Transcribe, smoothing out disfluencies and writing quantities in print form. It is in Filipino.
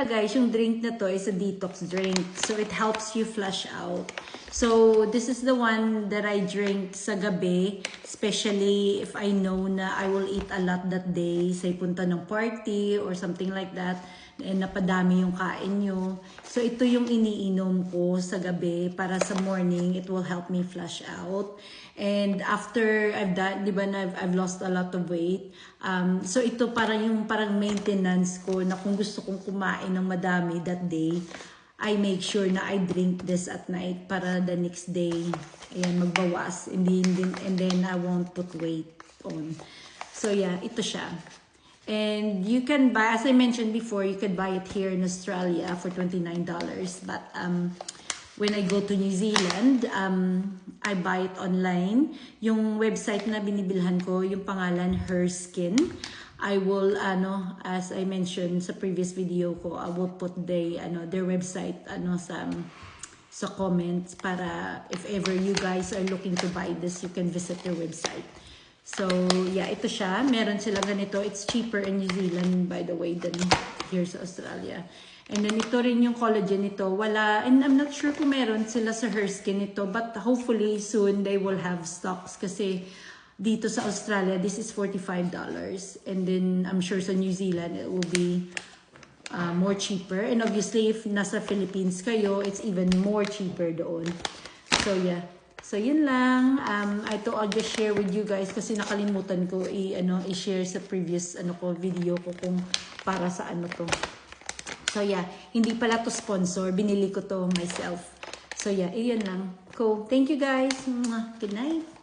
Guys, yung drink na to is a detox drink. So, it helps you flush out. So, this is the one that I drink sa gabi. Especially if I know na I will eat a lot that day. Say, punta ng party or something like that. And napadami yung kain nyo. So, ito yung iniinom ko sa gabi para sa morning. It will help me flush out. And after I've done, di ba na I've lost a lot of weight. So, ito parang maintenance ko na kung gusto kong kumain ng madami that day, I make sure na I drink this at night para the next day, ayan, magbawas. And then I won't put weight on. So, yeah, ito siya. And you can buy, as I mentioned before, you could buy it here in Australia for $29. But when I go to New Zealand, I buy it online. Yung website na binibilhan ko, yung pangalan Her Skin. I will, as I mentioned sa previous video ko, I will put their website sa comments para if ever you guys are looking to buy this, you can visit their website. So, yeah, ito siya. Meron silang ganito. It's cheaper in New Zealand, by the way, than here sa Australia. And then, ito rin yung collagen nito. Wala, and I'm not sure kung meron sila sa Her Skin nito, but hopefully soon they will have stocks kasi dito sa Australia, this is $45. And then, I'm sure sa New Zealand, it will be more cheaper. And obviously, if nasa Philippines kayo, it's even more cheaper doon. So, yeah. So, yun lang. I'll just share with you guys kasi nakalimutan ko i-share sa previous video ko kung para sa to. So, yeah. Hindi pala to sponsor. Binili ko to myself. So, yeah. Iyan lang. Cool. Thank you guys. Good night.